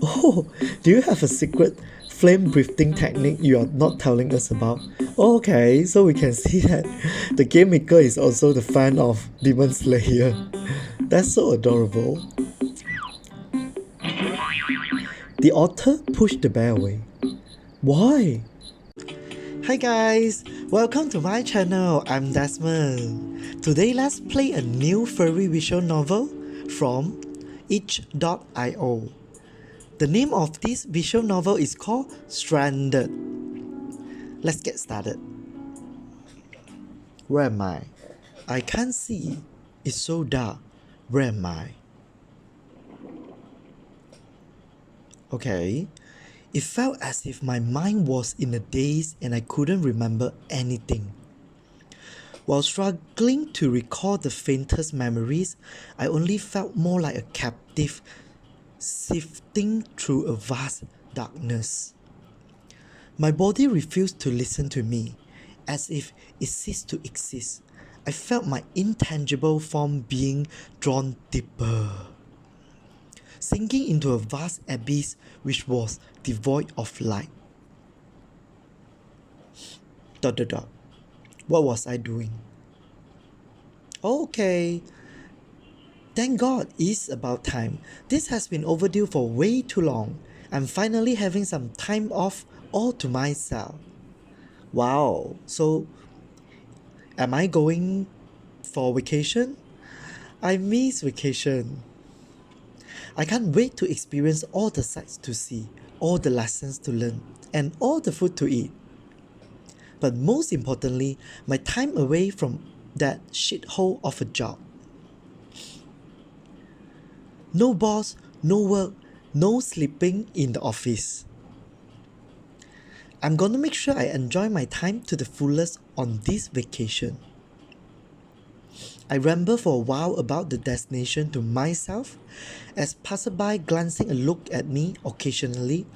Oh, do you have a secret flame breathing technique you are not telling us about? Okay, so we can see that the game maker is also the fan of Demon Slayer. That's so adorable. The author pushed the bear away. Why? Hi guys, welcome to my channel. I'm Desmond. Today let's play a new furry visual novel from itch.io. The name of this visual novel is called Stranded. Let's get started. Where am I? I can't see. It's so dark. Where am I? Okay. It felt as if my mind was in a daze and I couldn't remember anything. While struggling to recall the faintest memories, I only felt more like a captive sifting through a vast darkness. My body refused to listen to me, as if it ceased to exist. I felt my intangible form being drawn deeper, sinking into a vast abyss which was devoid of light. Dot dot dot. What was I doing? Okay, thank God it's about time. This has been overdue for way too long. I'm finally having some time off all to myself. Wow, so am I going for vacation? I miss vacation. I can't wait to experience all the sights to see, all the lessons to learn, and all the food to eat. But most importantly, my time away from that shithole of a job. No boss, no work, no sleeping in the office. I'm gonna make sure I enjoy my time to the fullest on this vacation. I ramble for a while about the destination to myself, as passerby glancing a look at me occasionally,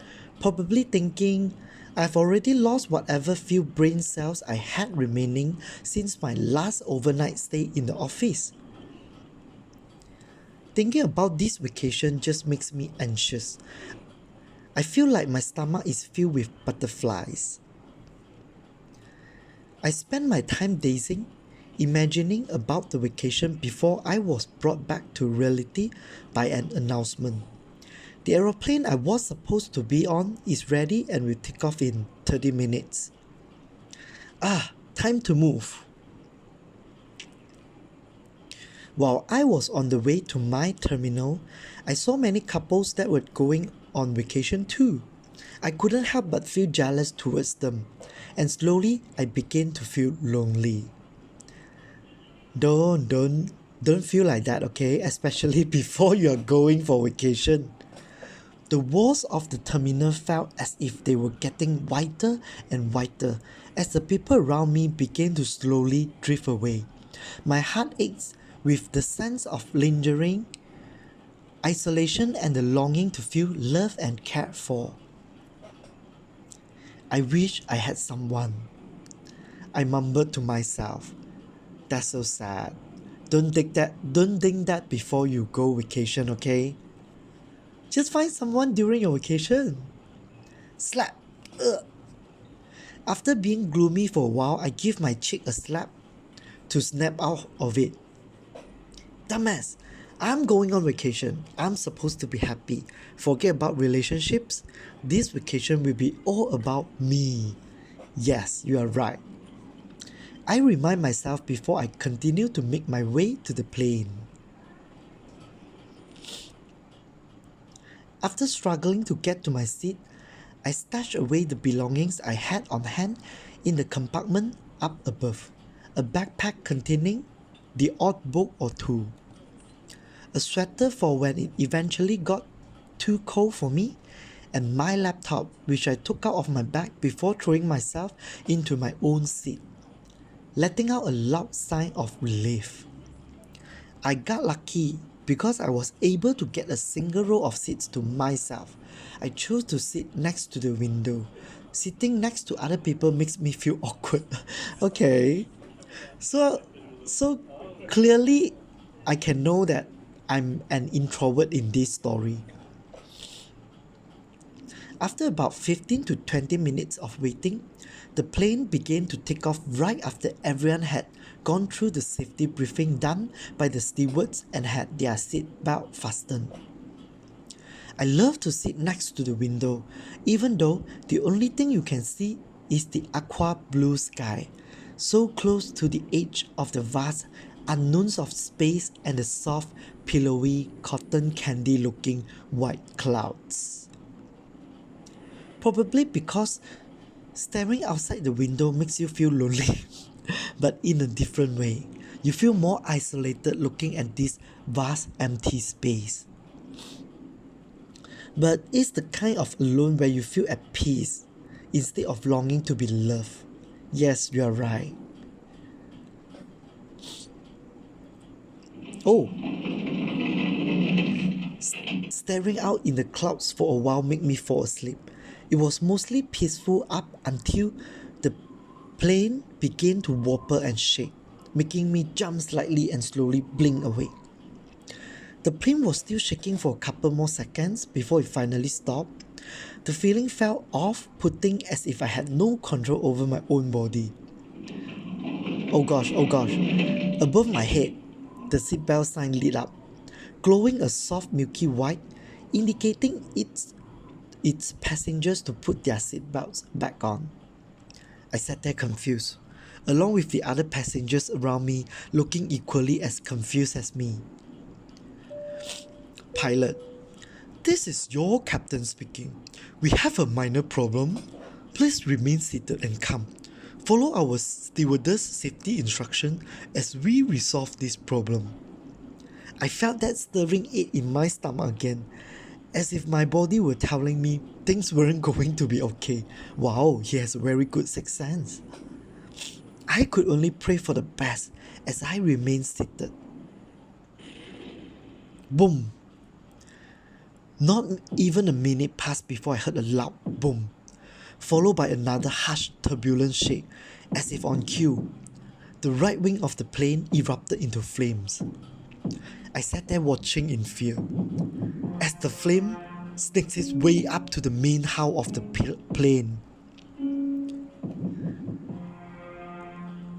probably thinking I've already lost whatever few brain cells I had remaining since my last overnight stay in the office. Thinking about this vacation just makes me anxious. I feel like my stomach is filled with butterflies. I spend my time dazing, imagining about the vacation before I was brought back to reality by an announcement. The aeroplane I was supposed to be on is ready and will take off in 30 minutes. Time to move. While I was on the way to my terminal, I saw many couples that were going on vacation too. I couldn't help but feel jealous towards them, and slowly I began to feel lonely. Don't feel like that, okay? Especially before you are going for vacation. The walls of the terminal felt as if they were getting whiter and whiter as the people around me began to slowly drift away. My heart aches with the sense of lingering isolation and the longing to feel loved and cared for. I wish I had someone. I mumbled to myself. That's so sad. Don't think that before you go vacation, okay? Just find someone during your vacation. Slap. Ugh. After being gloomy for a while, I give my cheek a slap to snap out of it. Dumbass, I'm going on vacation. I'm supposed to be happy. Forget about relationships. This vacation will be all about me. Yes, you are right. I remind myself before I continue to make my way to the plane. After struggling to get to my seat, I stashed away the belongings I had on hand in the compartment up above. A backpack containing the odd book or two, a sweater for when it eventually got too cold for me, and my laptop, which I took out of my bag before throwing myself into my own seat, letting out a loud sigh of relief. I got lucky because I was able to get a single row of seats to myself. I chose to sit next to the window. Sitting next to other people makes me feel awkward. Okay. So so clearly I can know that I'm an introvert in this story. After about 15 to 20 minutes of waiting, the plane began to take off right after everyone had gone through the safety briefing done by the stewards and had their seatbelt fastened. I love to sit next to the window, even though the only thing you can see is the aqua blue sky, so close to the edge of the vast unknowns of space and the soft, pillowy, cotton candy looking white clouds. Probably because staring outside the window makes you feel lonely, but in a different way. You feel more isolated looking at this vast empty space. But it's the kind of alone where you feel at peace instead of longing to be loved. Yes, you are right. Oh, staring out in the clouds for a while made me fall asleep. It was mostly peaceful up until the plane began to wobble and shake, making me jump slightly and slowly blink awake. The plane was still shaking for a couple more seconds before it finally stopped. The feeling felt off-putting as if I had no control over my own body. Oh gosh, oh gosh. Above my head, the seatbelt sign lit up, glowing a soft milky white, indicating its passengers to put their seatbelts back on. I sat there confused, along with the other passengers around me looking equally as confused as me. Pilot, this is your captain speaking. We have a minor problem. Please remain seated and calm. Follow our stewardess safety instruction as we resolve this problem. I felt that stirring ache in my stomach again, as if my body were telling me things weren't going to be okay. Wow, he has a very good sixth sense. I could only pray for the best as I remained seated. Boom! Not even a minute passed before I heard a loud boom, followed by another harsh, turbulent shake, as if on cue. The right wing of the plane erupted into flames. I sat there watching in fear, as the flame snakes its way up to the main hull of the plane.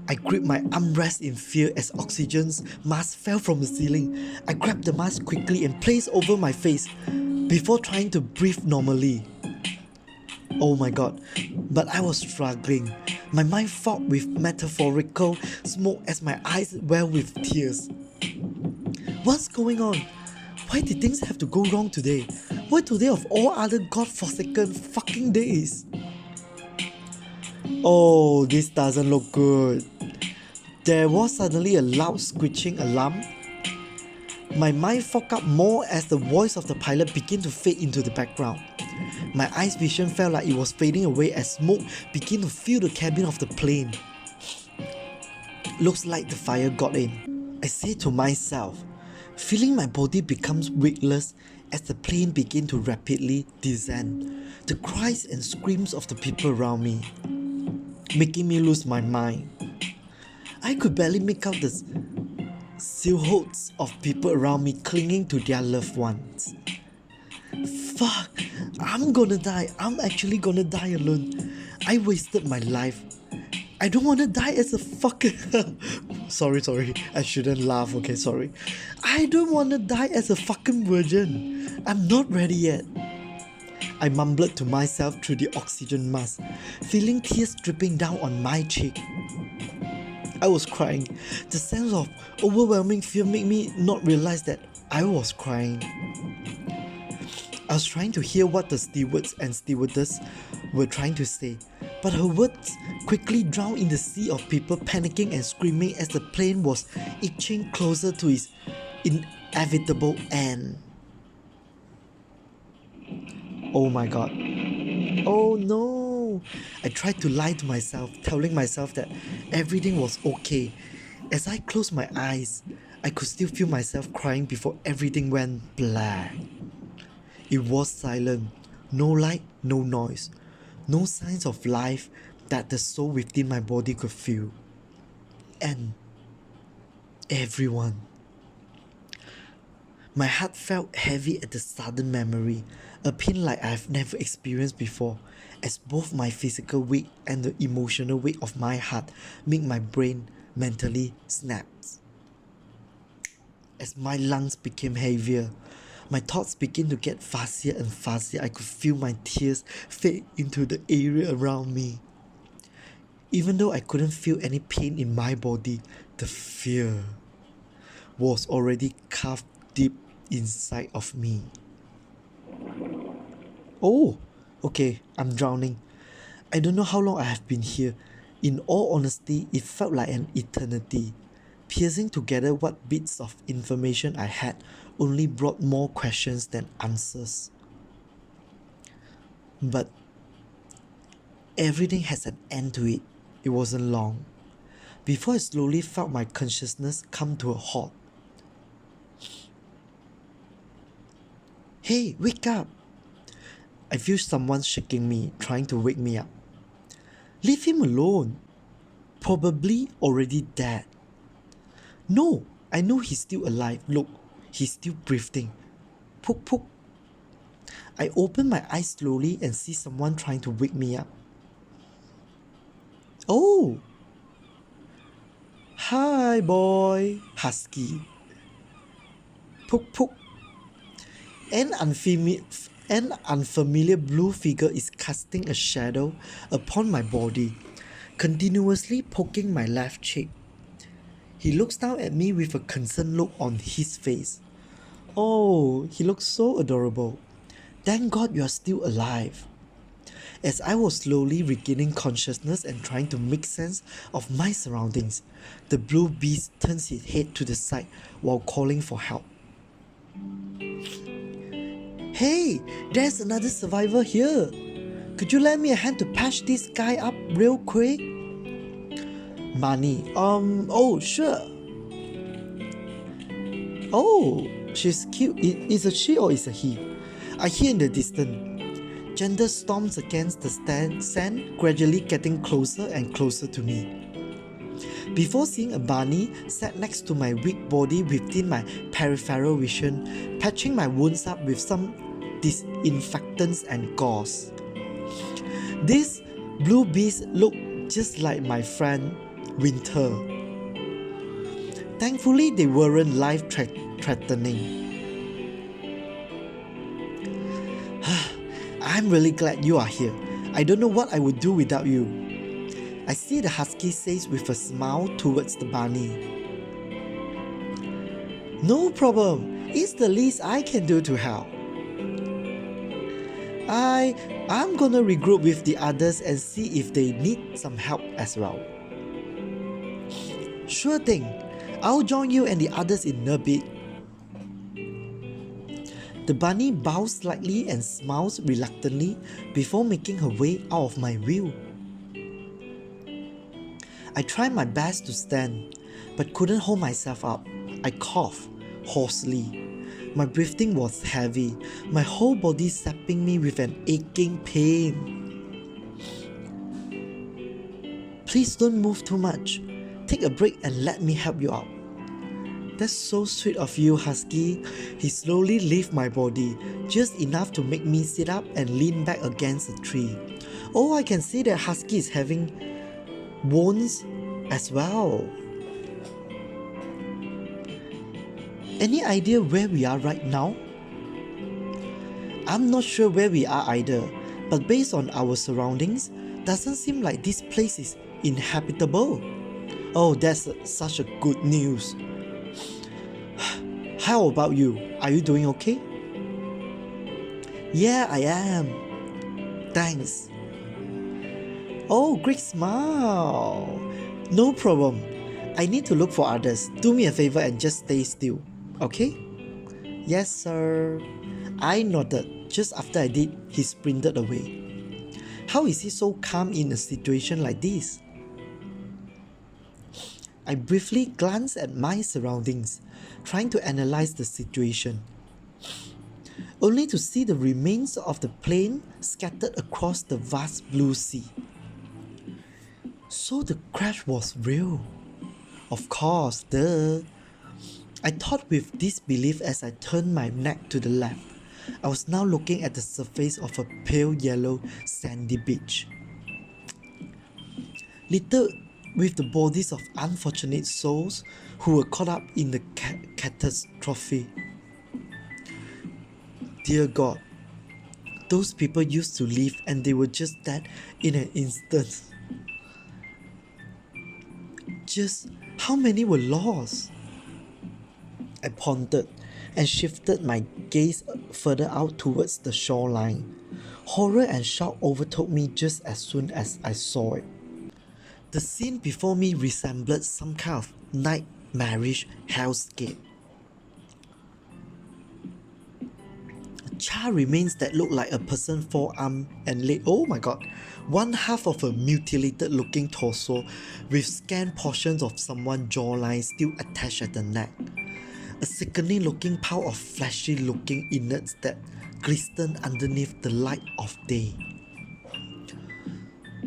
I gripped my armrest in fear as oxygen's mask fell from the ceiling. I grabbed the mask quickly and placed over my face before trying to breathe normally. Oh my god, but I was struggling. My mind fogged with metaphorical smoke as my eyes welled with tears. What's going on? Why did things have to go wrong today? Why today of all other godforsaken fucking days? Oh, this doesn't look good. There was suddenly a loud screeching alarm. My mind fogged up more as the voice of the pilot began to fade into the background. My eyes vision felt like it was fading away as smoke began to fill the cabin of the plane. Looks like the fire got in, I said to myself, feeling my body becomes weightless as the plane began to rapidly descend. The cries and screams of the people around me, making me lose my mind. I could barely make out the silhouettes of people around me clinging to their loved ones. Fuck, I'm gonna die. I'm actually gonna die alone. I wasted my life. I don't wanna die as a fucking... sorry, I shouldn't laugh, okay, sorry. I don't wanna die as a fucking virgin. I'm not ready yet. I mumbled to myself through the oxygen mask, feeling tears dripping down on my cheek. I was crying. The sense of overwhelming fear made me not realize that I was crying. I was trying to hear what the stewards and stewardess were trying to say, but her words quickly drowned in the sea of people panicking and screaming as the plane was inching closer to its inevitable end. Oh my god. Oh no! I tried to lie to myself, telling myself that everything was okay. As I closed my eyes, I could still feel myself crying before everything went black. It was silent, no light, no noise, no signs of life that the soul within my body could feel. And everyone. My heart felt heavy at the sudden memory. a pain like I've never experienced before, as both my physical weight and the emotional weight of my heart make my brain mentally snap. As my lungs became heavier, my thoughts began to get faster and faster. I could feel my tears fade into the area around me. Even though I couldn't feel any pain in my body, the fear was already carved deep inside of me. Oh, okay, I'm drowning. I don't know how long I have been here. In all honesty, it felt like an eternity. Piecing together what bits of information I had only brought more questions than answers. But everything has an end to it. It wasn't long before I slowly felt my consciousness come to a halt. Hey, wake up! I feel someone shaking me, trying to wake me up. Leave him alone. Probably already dead. No, I know he's still alive. Look, he's still breathing. Pook pook. I open my eyes slowly and see someone trying to wake me up. Oh! Hi, boy. Husky. Pook pook. An unfamiliar blue figure is casting a shadow upon my body, continuously poking my left cheek. He looks down at me with a concerned look on his face. Oh, he looks so adorable. Thank God you're still alive. As I was slowly regaining consciousness and trying to make sense of my surroundings, the blue beast turns his head to the side while calling for help. Hey, there's another survivor here. Could you lend me a hand to patch this guy up real quick? Money. Oh, sure. Oh, she's cute. Is it she or is it he? I hear in the distance. Gender storms against the sand, gradually getting closer and closer to me. Before seeing a bunny sat next to my weak body within my peripheral vision, patching my wounds up with some disinfectants and gauze. This blue beast looked just like my friend Winter. Thankfully, they weren't life-threatening. I'm really glad you are here. I don't know what I would do without you. I see the husky says with a smile towards the bunny. No problem. It's the least I can do to help. I'm gonna regroup with the others and see if they need some help as well. Sure thing. I'll join you and the others in a bit. The bunny bows slightly and smiles reluctantly before making her way out of my view. I tried my best to stand, but couldn't hold myself up. I coughed hoarsely. My breathing was heavy, my whole body sapping me with an aching pain. Please don't move too much. Take a break and let me help you out. That's so sweet of you, Husky. He slowly lifted my body, just enough to make me sit up and lean back against a tree. Oh, I can see that Husky is having wounds as well. Any idea where we are right now? I'm not sure where we are either, but based on our surroundings, doesn't seem like this place is inhabitable. Oh, that's such a good news. How about you? Are you doing okay? Yeah, I am. Thanks. Oh, great smile. No problem. I need to look for others. Do me a favor and just stay still, okay? Yes, sir. I nodded. Just after I did, he sprinted away. How is he so calm in a situation like this? I briefly glanced at my surroundings, trying to analyze the situation, only to see the remains of the plane scattered across the vast blue sea. So the crash was real. Of course, duh. I thought with disbelief as I turned my neck to the left. I was now looking at the surface of a pale yellow sandy beach, littered with the bodies of unfortunate souls who were caught up in the catastrophe. Dear God, those people used to live and they were just dead in an instant. Just how many were lost? I pondered and shifted my gaze further out towards the shoreline. Horror and shock overtook me just as soon as I saw it. The scene before me resembled some kind of nightmarish hellscape. Charred remains that looked like a person's forearm and leg. Oh my god. One half of a mutilated looking torso with scant portions of someone's jawline still attached at the neck. A sickening looking pile of fleshy looking innards that glistened underneath the light of day.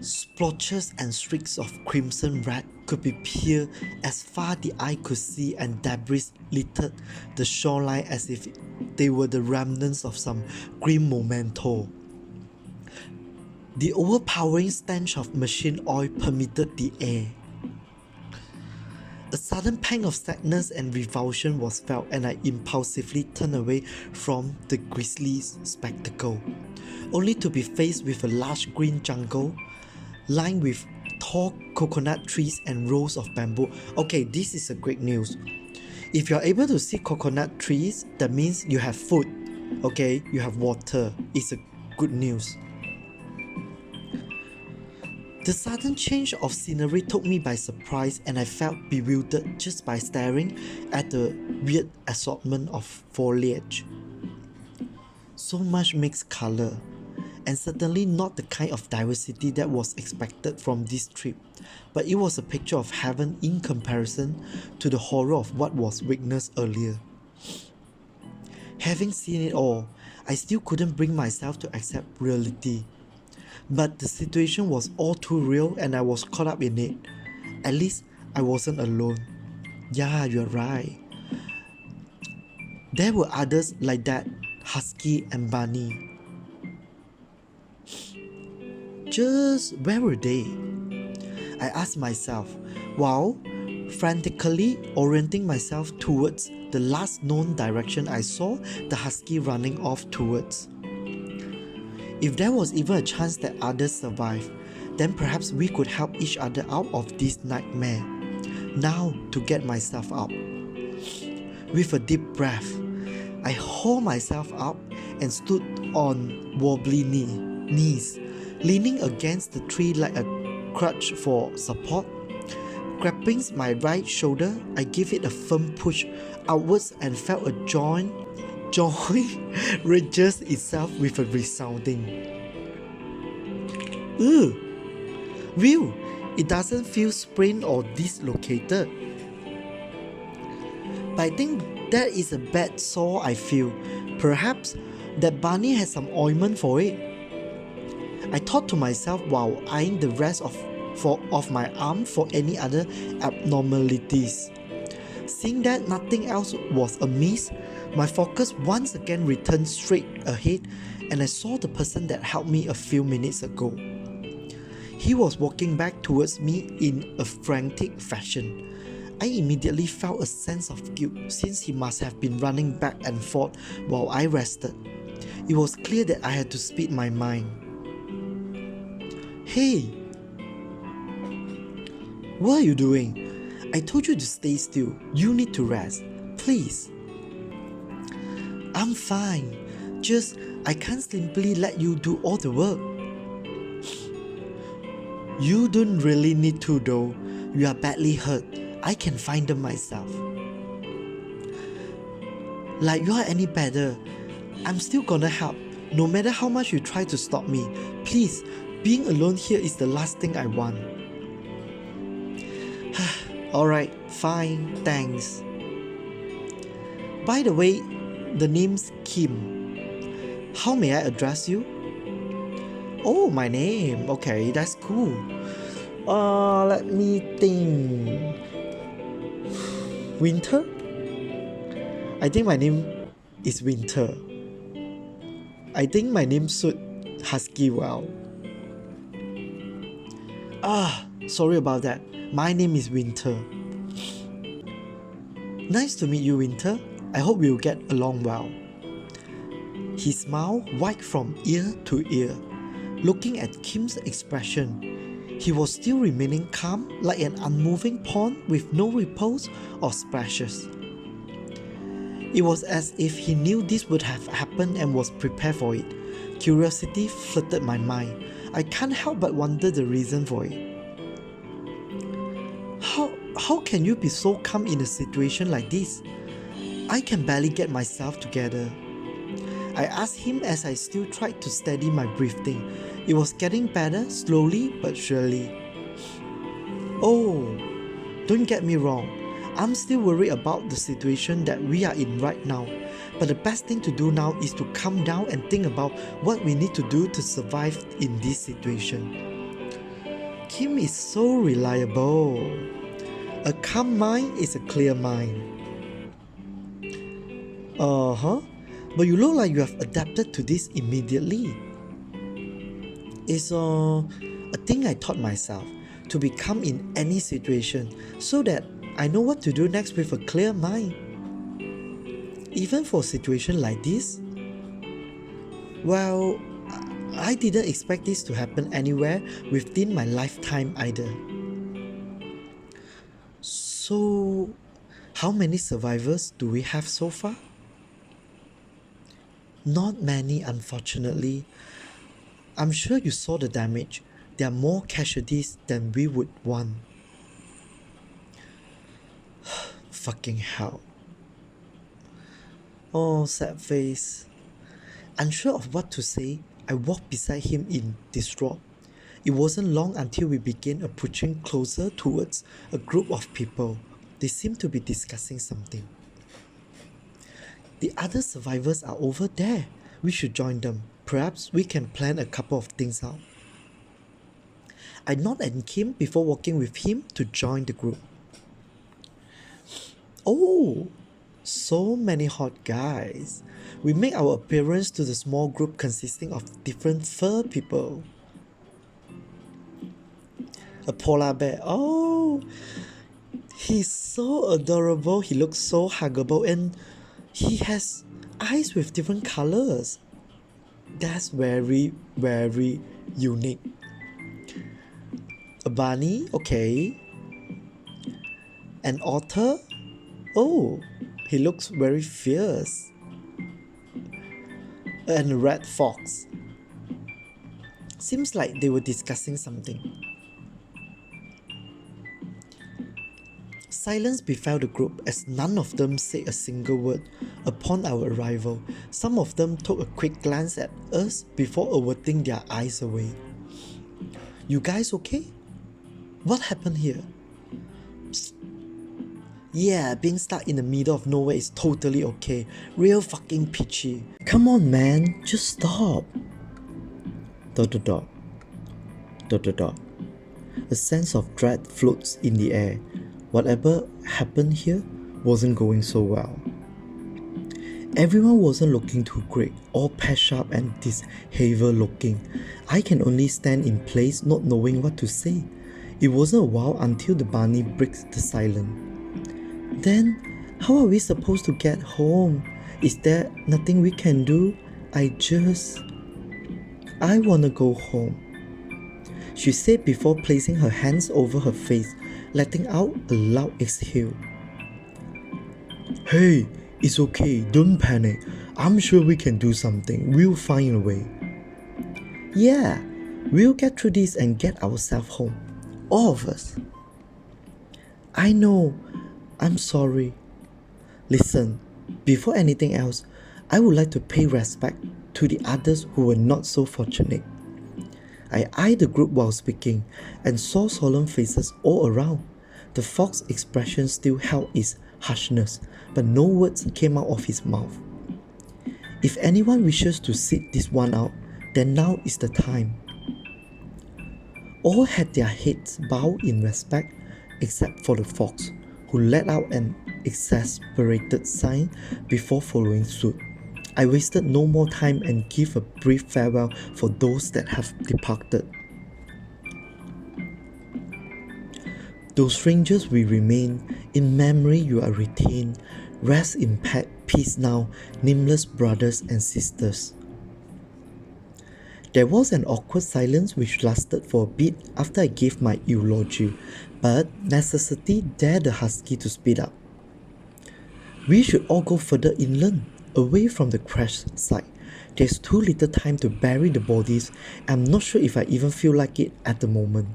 Splotches and streaks of crimson red could be peeled as far the eye could see, and debris littered the shoreline as if they were the remnants of some grim memento. The overpowering stench of machine oil permeated the air. A sudden pang of sadness and revulsion was felt, and I impulsively turned away from the grisly spectacle, only to be faced with a large green jungle lined with tall coconut trees and rows of bamboo. Okay, this is a great news. If you're able to see coconut trees, that means you have food. Okay, you have water. It's a good news. The sudden change of scenery took me by surprise, and I felt bewildered just by staring at the weird assortment of foliage. So much mixed color, and certainly not the kind of diversity that was expected from this trip, but it was a picture of heaven in comparison to the horror of what was witnessed earlier. Having seen it all, I still couldn't bring myself to accept reality. But the situation was all too real and I was caught up in it. At least I wasn't alone. Yeah, you're right. There were others like that, Husky and Bunny. Just where were they? I asked myself, while frantically orienting myself towards the last known direction I saw the husky running off towards. If there was even a chance that others survived, then perhaps we could help each other out of this nightmare. Now to get myself up. With a deep breath, I hauled myself up and stood on wobbly knees, leaning against the tree like a crutch for support. Grabbing my right shoulder, I gave it a firm push outwards and felt a joint readjust itself with a resounding. Ugh! Will, it doesn't feel sprained or dislocated. But I think that is a bad sore I feel. Perhaps that bunny has some ointment for it. I thought to myself while eyeing the rest of my arm for any other abnormalities. Seeing that nothing else was amiss, my focus once again returned straight ahead, and I saw the person that helped me a few minutes ago. He was walking back towards me in a frantic fashion. I immediately felt a sense of guilt since he must have been running back and forth while I rested. It was clear that I had to speed my mind. Hey! What are you doing? I told you to stay still. You need to rest. Please. I'm fine. Just, I can't simply let you do all the work. You don't really need to though. You are badly hurt. I can find them myself. Like you are any better. I'm still gonna help. No matter how much you try to stop me. Please, being alone here is the last thing I want. Alright, fine, thanks. By the way, the name's Kim. How may I address you? Oh, my name. Okay, that's cool. Let me think. Winter? I think my name is Winter. I think my name suit husky well. Sorry about that. My name is Winter. Nice to meet you, Winter. I hope we'll get along well. He smiled wide from ear to ear, looking at Kim's expression. He was still remaining calm like an unmoving pond with no ripples or splashes. It was as if he knew this would have happened and was prepared for it. Curiosity flooded my mind. I can't help but wonder the reason for it. How can you be so calm in a situation like this? I can barely get myself together. I asked him as I still tried to steady my breathing. It was getting better, slowly but surely. Oh, don't get me wrong. I'm still worried about the situation that we are in right now. But the best thing to do now is to calm down and think about what we need to do to survive in this situation. Kim is so reliable. A calm mind is a clear mind. But you look like you have adapted to this immediately. It's a thing I taught myself, to be calm in any situation so that I know what to do next with a clear mind. Even for a situation like this? Well, I didn't expect this to happen anywhere within my lifetime either. So, how many survivors do we have so far? Not many, unfortunately. I'm sure you saw the damage. There are more casualties than we would want. Fucking hell. Oh, sad face. Unsure of what to say, I walked beside him in distraught. It wasn't long until we began approaching closer towards a group of people. They seemed to be discussing something. The other survivors are over there. We should join them. Perhaps we can plan a couple of things out. I nodded at Kim before walking with him to join the group. Oh, so many hot guys. We make our appearance to the small group consisting of different fur people. A polar bear. Oh, he's so adorable. He looks so huggable and he has eyes with different colors. That's very, very unique. A bunny, okay. An otter, oh, he looks very fierce. And a red fox. Seems like they were discussing something. Silence befell the group as none of them said a single word upon our arrival. Some of them took a quick glance at us before averting their eyes away. You guys okay? What happened here? Psst. Yeah, being stuck in the middle of nowhere is totally okay. Real fucking peachy. Come on, man, just stop. ... A sense of dread floats in the air. Whatever happened here wasn't going so well. Everyone wasn't looking too great, all patched up and disheveled looking. I can only stand in place not knowing what to say. It wasn't a while until the bunny breaks the silence. Then, how are we supposed to get home? Is there nothing we can do? I wanna go home, she said before placing her hands over her face, letting out a loud exhale. Hey, it's okay, don't panic. I'm sure we can do something. We'll find a way. Yeah, we'll get through this and get ourselves home. All of us. I know. I'm sorry. Listen, before anything else, I would like to pay respect to the others who were not so fortunate. I eyed the group while speaking and saw solemn faces all around. The fox's expression still held its harshness, but no words came out of his mouth. If anyone wishes to sit this one out, then now is the time. All had their heads bowed in respect except for the fox, who let out an exasperated sigh before following suit. I wasted no more time and give a brief farewell for those that have departed. Though strangers we remain, in memory you are retained. Rest in peace now, nameless brothers and sisters. There was an awkward silence which lasted for a bit after I gave my eulogy, but necessity dared the husky to speed up. We should all go further inland, away from the crash site. There's too little time to bury the bodies. I'm not sure if I even feel like it at the moment.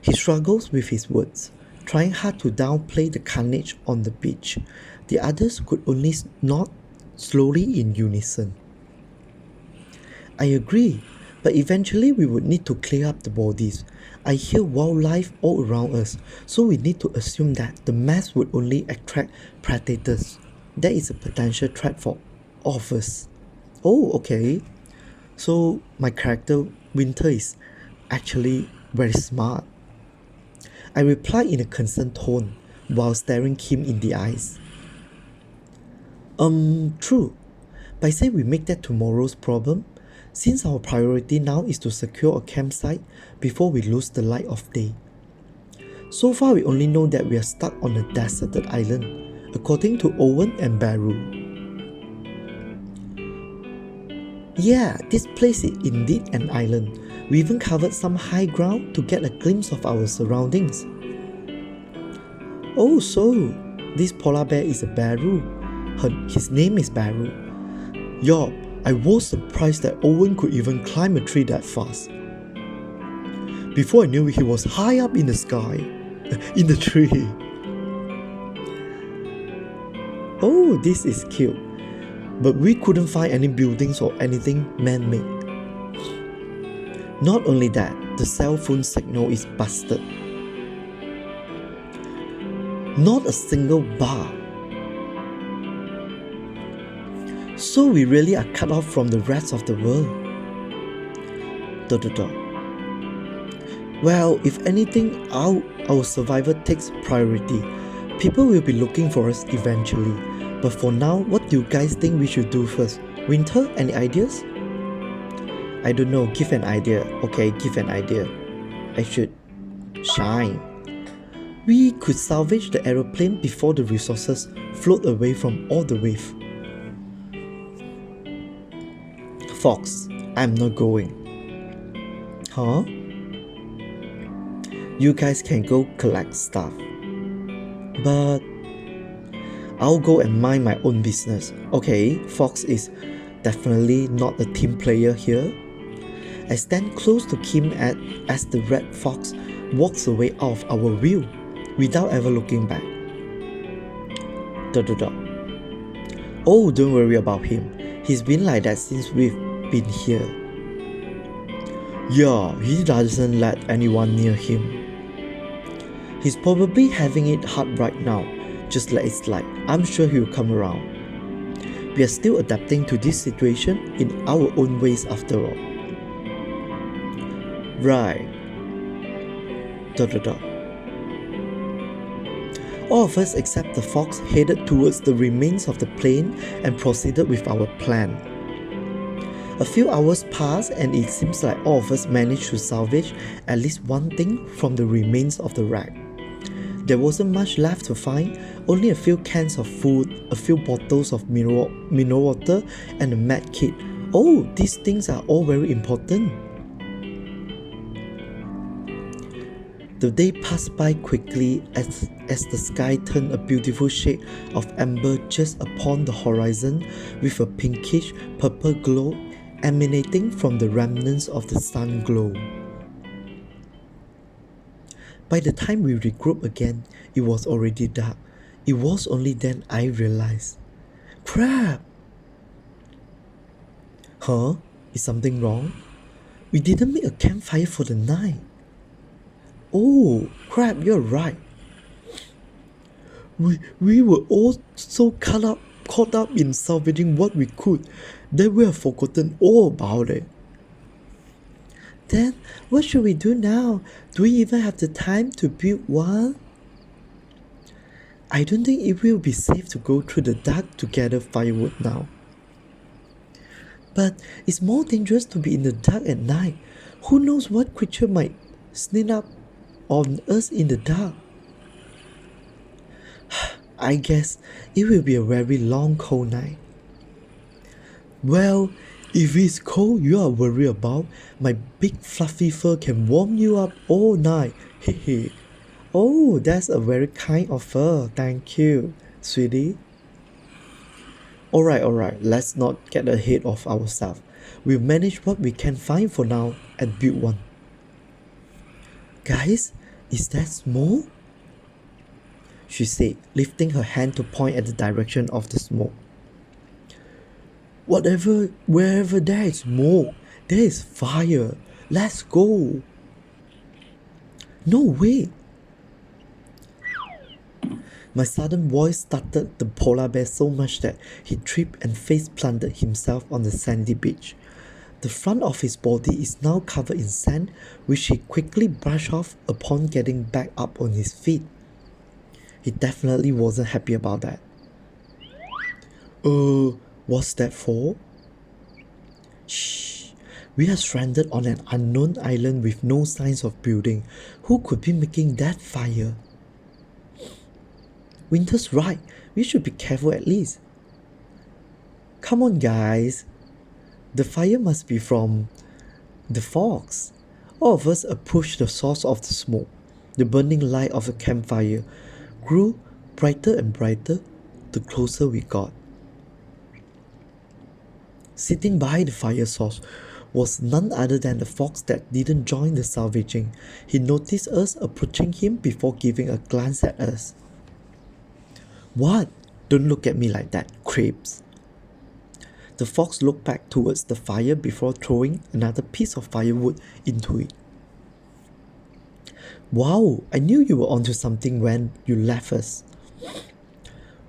He struggles with his words, trying hard to downplay the carnage on the beach. The others could only nod slowly in unison. I agree, but eventually we would need to clear up the bodies. I hear wildlife all around us, so we need to assume that the mess would only attract predators. That is a potential threat for all of us. Oh, okay. So my character, Winter, is actually very smart. I replied in a concerned tone while staring Kim in the eyes. True. But I say we make that tomorrow's problem, since our priority now is to secure a campsite before we lose the light of day. So far we only know that we are stuck on a deserted island, according to Owen and Baru. Yeah, this place is indeed an island. We even covered some high ground to get a glimpse of our surroundings. Oh, so this polar bear is a Baru. His name is Baru. Yeah, I was surprised that Owen could even climb a tree that fast. Before I knew it, he was high up in the sky, in the tree. Oh, this is cute. But we couldn't find any buildings or anything man-made. Not only that, the cell phone signal is busted. Not a single bar. So we really are cut off from the rest of the world. Well, if anything, our survival takes priority. People will be looking for us eventually. But for now, what do you guys think we should do first? Winter, any ideas? I don't know, give an idea. Okay, give an idea. I should shine. We could salvage the aeroplane before the resources float away from all the wave. Fox, I'm not going. Huh? You guys can go collect stuff. But I'll go and mind my own business. Okay, Fox is definitely not a team player here. I stand close to Kim as the red fox walks away out of our view without ever looking back. Oh, don't worry about him. He's been like that since we've been here. Yeah, he doesn't let anyone near him. He's probably having it hard right now. Just let it slide. I'm sure he'll come around. We are still adapting to this situation in our own ways after all. Right. All of us except the fox headed towards the remains of the plane and proceeded with our plan. A few hours passed and it seems like all of us managed to salvage at least one thing from the remains of the wreck. There wasn't much left to find, only a few cans of food, a few bottles of mineral water and a med kit. Oh, these things are all very important. The day passed by quickly as the sky turned a beautiful shade of amber just upon the horizon with a pinkish purple glow emanating from the remnants of the sun glow. By the time we regrouped again, it was already dark. It was only then I realized. Crap! Huh? Is something wrong? We didn't make a campfire for the night. Oh, crap, you're right. We were all so caught up in salvaging what we could that we have forgotten all about it. Then, what should we do now? Do we even have the time to build one? I don't think it will be safe to go through the dark to gather firewood now. But it's more dangerous to be in the dark at night. Who knows what creature might sneak up on us in the dark? I guess it will be a very long cold night. Well, if it's cold you are worried about, my big fluffy fur can warm you up all night. Hehe. Oh, that's a very kind offer. Thank you, sweetie. Alright, let's not get ahead of ourselves. We'll manage what we can find for now and build one. Guys, is that smoke? She said, lifting her hand to point at the direction of the smoke. Wherever there is smoke, there is fire. Let's go. No, wait. My sudden voice startled the polar bear so much that he tripped and face-planted himself on the sandy beach. The front of his body is now covered in sand, which he quickly brushed off upon getting back up on his feet. He definitely wasn't happy about that. What's that for? Shh. We are stranded on an unknown island with no signs of building. Who could be making that fire? Winter's right. We should be careful at least. Come on, guys. The fire must be from the fox. All of us approached the source of the smoke. The burning light of the campfire grew brighter and brighter the closer we got. Sitting by the fire source was none other than the fox that didn't join the salvaging. He noticed us approaching him before giving a glance at us. What? Don't look at me like that, creeps. The fox looked back towards the fire before throwing another piece of firewood into it. Wow, I knew you were onto something when you left us.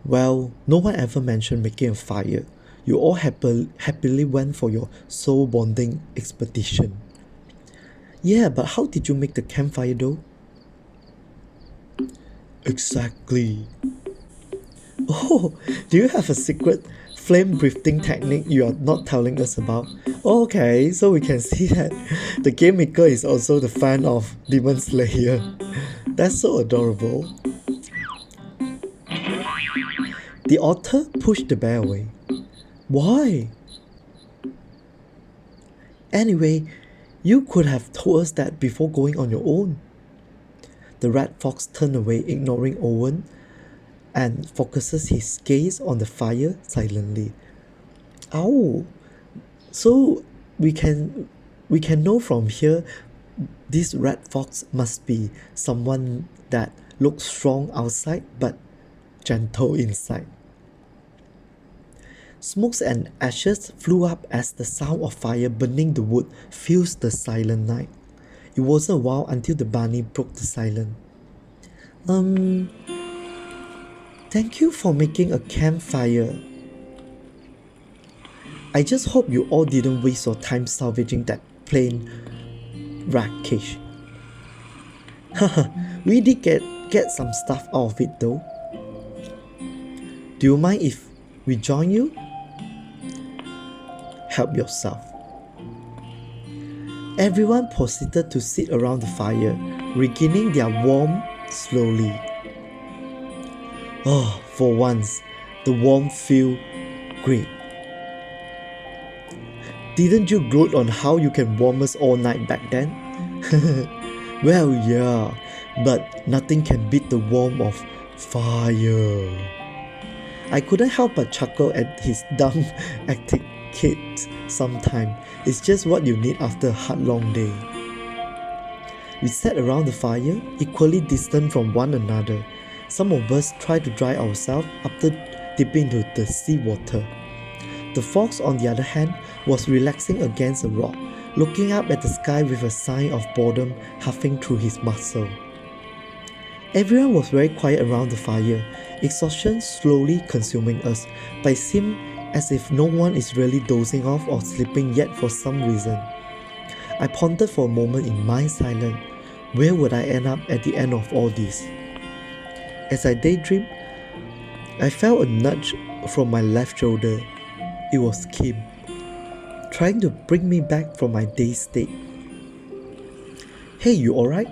Well, no one ever mentioned making a fire. You all happily went for your soul bonding expedition. Yeah, but how did you make the campfire though? Exactly. Oh, do you have a secret flame breathing technique you are not telling us about? Okay, so we can see that the game maker is also the fan of Demon Slayer. That's so adorable. The otter pushed the bear away. Why? Anyway, you could have told us that before going on your own. The red fox turned away, ignoring Owen, and focuses his gaze on the fire silently. Oh, so we can know from here this red fox must be someone that looks strong outside but gentle inside. Smokes and ashes flew up as the sound of fire burning the wood fills the silent night. It wasn't a while until the bunny broke the silence. Thank you for making a campfire. I just hope you all didn't waste your time salvaging that plain wreckage. Haha, we did get some stuff out of it though. Do you mind if we join you? Help yourself. Everyone proceeded to sit around the fire, regaining their warmth slowly. Oh, for once, the warmth felt great. Didn't you gloat on how you can warm us all night back then? Well, yeah, but nothing can beat the warmth of fire. I couldn't help but chuckle at his dumb etiquette sometime. It's just what you need after a hard long day. We sat around the fire, equally distant from one another. Some of us tried to dry ourselves after dipping into the seawater. The fox, on the other hand, was relaxing against a rock, looking up at the sky with a sigh of boredom huffing through his muscle. Everyone was very quiet around the fire, exhaustion slowly consuming us, but it seemed as if no one is really dozing off or sleeping yet for some reason. I pondered for a moment in my silence. Where would I end up at the end of all this? As I daydreamed, I felt a nudge from my left shoulder. It was Kim. trying to bring me back from my dazed state. Hey, you alright?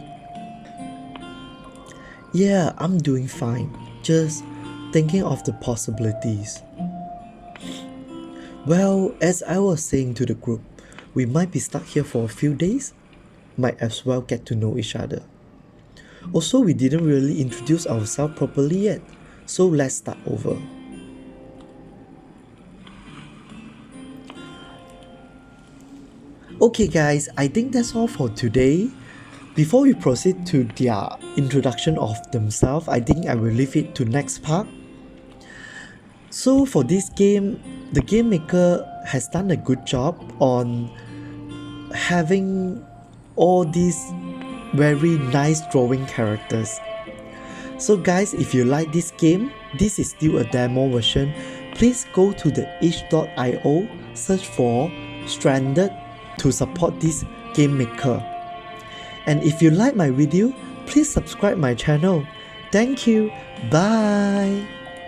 Yeah, I'm doing fine. Just thinking of the possibilities. Well, as I was saying to the group, we might be stuck here for a few days. Might as well get to know each other. Also, we didn't really introduce ourselves properly yet, so let's start over. Okay guys, I think that's all for today. Before we proceed to their introduction of themselves, I think I will leave it to next part. So for this game, the game maker has done a good job on having all these very nice drawing characters. So guys, if you like this game, this is still a demo version, please go to the itch.io, search for Stranded to support this game maker. And if you like my video, please subscribe my channel. Thank you. Bye.